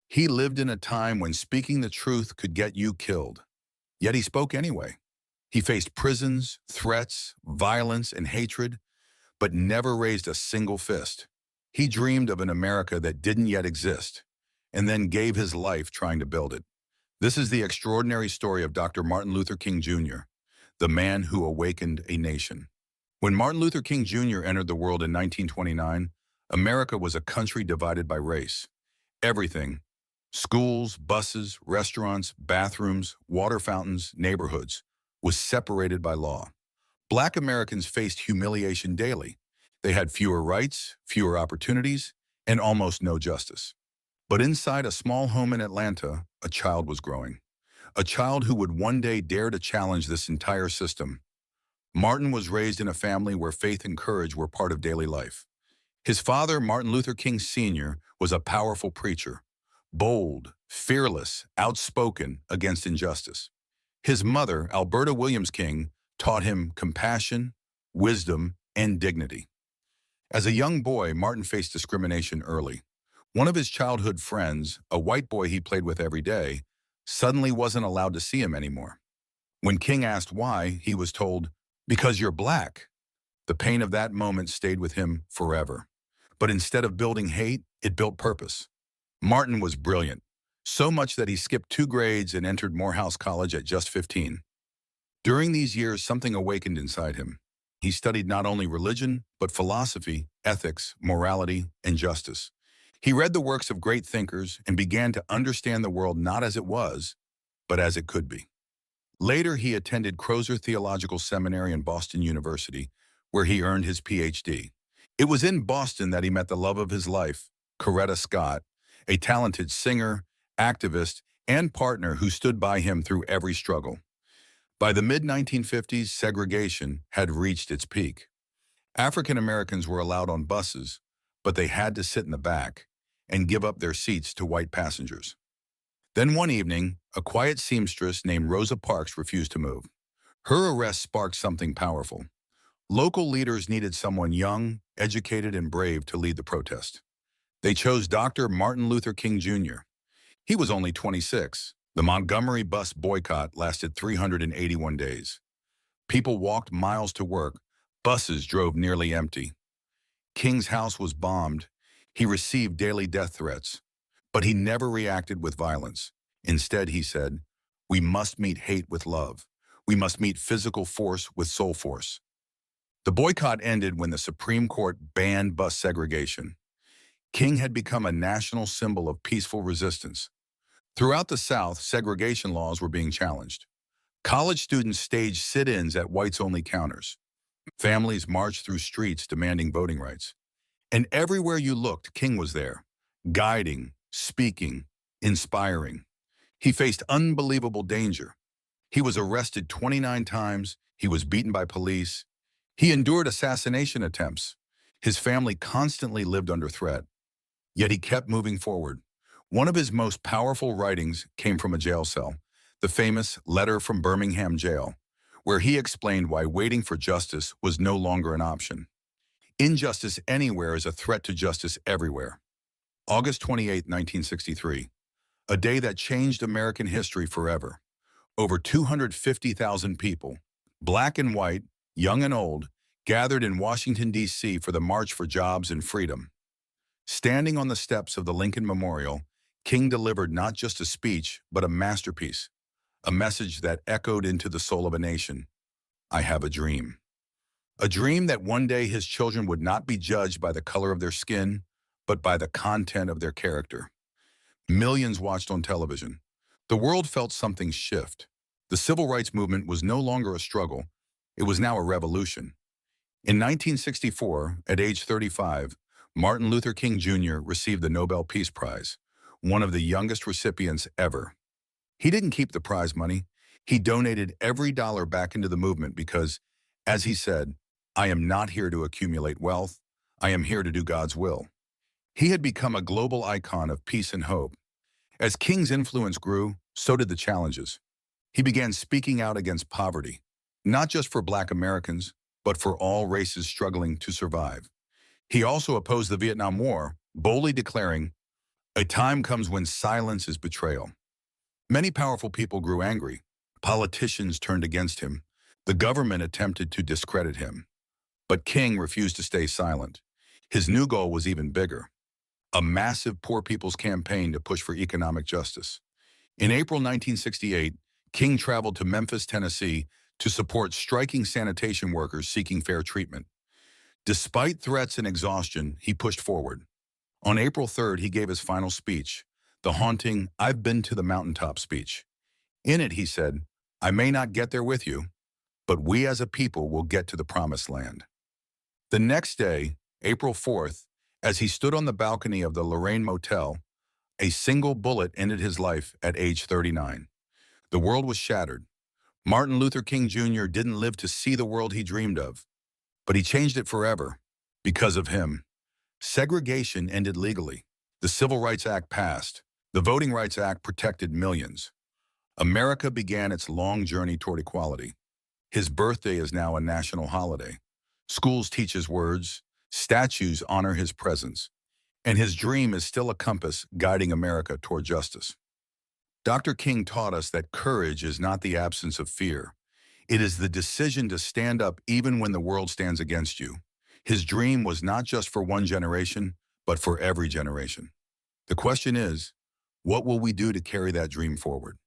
He lived in a time when speaking the truth could get you killed. Yet he spoke anyway. He faced prisons, threats, violence, and hatred, but never raised a single fist. He dreamed of an America that didn't yet exist, and then gave his life trying to build it. This is the extraordinary story of Dr. Martin Luther King Jr., the man who awakened a nation. When Martin Luther King Jr. entered the world in 1929, America was a country divided by race. Everything, schools, buses, restaurants, bathrooms, water fountains, neighborhoods, was separated by law. Black Americans faced humiliation daily. They had fewer rights, fewer opportunities, and almost no justice. But inside a small home in Atlanta, a child was growing. A child who would one day dare to challenge this entire system. Martin was raised in a family where faith and courage were part of daily life. His father, Martin Luther King Sr., was a powerful preacher, bold, fearless, outspoken against injustice. His mother, Alberta Williams King, taught him compassion, wisdom, and dignity. As a young boy, Martin faced discrimination early. One of his childhood friends, a white boy he played with every day, suddenly wasn't allowed to see him anymore. When King asked why, he was told, "Because you're black." The pain of that moment stayed with him forever. But instead of building hate, it built purpose. Martin was brilliant, so much that he skipped 2 grades and entered Morehouse College at just 15. During these years, something awakened inside him. He studied not only religion, but philosophy, ethics, morality, and justice. He read the works of great thinkers and began to understand the world not as it was, but as it could be. Later, he attended Crozer Theological Seminary and Boston University, where he earned his PhD. It was in Boston that he met the love of his life, Coretta Scott, a talented singer, activist, and partner who stood by him through every struggle. By the mid-1950s, segregation had reached its peak. African Americans were allowed on buses, but they had to sit in the back and give up their seats to white passengers. Then one evening, a quiet seamstress named Rosa Parks refused to move. Her arrest sparked something powerful. Local leaders needed someone young, educated, and brave to lead the protest. They chose Dr. Martin Luther King Jr. He was only 26. The Montgomery bus boycott lasted 381 days. People walked miles to work. Buses drove nearly empty. King's house was bombed. He received daily death threats. But he never reacted with violence. Instead, he said, "We must meet hate with love. We must meet physical force with soul force." The boycott ended when the Supreme Court banned bus segregation. King had become a national symbol of peaceful resistance. Throughout the South, segregation laws were being challenged. College students staged sit-ins at whites-only counters. Families marched through streets demanding voting rights. And everywhere you looked, King was there, guiding, speaking, inspiring. He faced unbelievable danger. He was arrested 29 times. He was beaten by police. He endured assassination attempts. His family constantly lived under threat. Yet he kept moving forward. One of his most powerful writings came from a jail cell, the famous Letter from Birmingham Jail, where he explained why waiting for justice was no longer an option. Injustice anywhere is a threat to justice everywhere. August 28, 1963, a day that changed American history forever. Over 250,000 people, black and white, young and old, gathered in Washington, D.C. for the March for Jobs and Freedom. Standing on the steps of the Lincoln Memorial, King delivered not just a speech, but a masterpiece, a message that echoed into the soul of a nation. I have a dream. A dream that one day his children would not be judged by the color of their skin, but by the content of their character. Millions watched on television. The world felt something shift. The civil rights movement was no longer a struggle. It was now a revolution. In 1964, at age 35, Martin Luther King Jr. received the Nobel Peace Prize, one of the youngest recipients ever. He didn't keep the prize money. He donated every dollar back into the movement because, as he said, "I am not here to accumulate wealth. I am here to do God's will." He had become a global icon of peace and hope. As King's influence grew, so did the challenges. He began speaking out against poverty, not just for Black Americans, but for all races struggling to survive. He also opposed the Vietnam War, boldly declaring, A time comes when silence is betrayal. Many powerful people grew angry. Politicians turned against him. The government attempted to discredit him. But King refused to stay silent. His new goal was even bigger: a massive poor people's campaign to push for economic justice. In April 1968, King traveled to Memphis, Tennessee, to support striking sanitation workers seeking fair treatment. Despite threats and exhaustion, he pushed forward. On April 3rd, he gave his final speech, the haunting "I've been to the mountaintop" speech. In it, he said, "I may not get there with you, but we as a people will get to the promised land." The next day, April 4th, as he stood on the balcony of the Lorraine Motel, a single bullet ended his life at age 39. The world was shattered. Martin Luther King Jr. didn't live to see the world he dreamed of, but he changed it forever. Because of him, segregation ended legally. The Civil Rights Act passed. The Voting Rights Act protected millions. America began its long journey toward equality. His birthday is now a national holiday. Schools teach his words, statues honor his presence, and his dream is still a compass guiding America toward justice. Dr. King taught us that courage is not the absence of fear. It is the decision to stand up even when the world stands against you. His dream was not just for one generation, but for every generation. The question is, what will we do to carry that dream forward?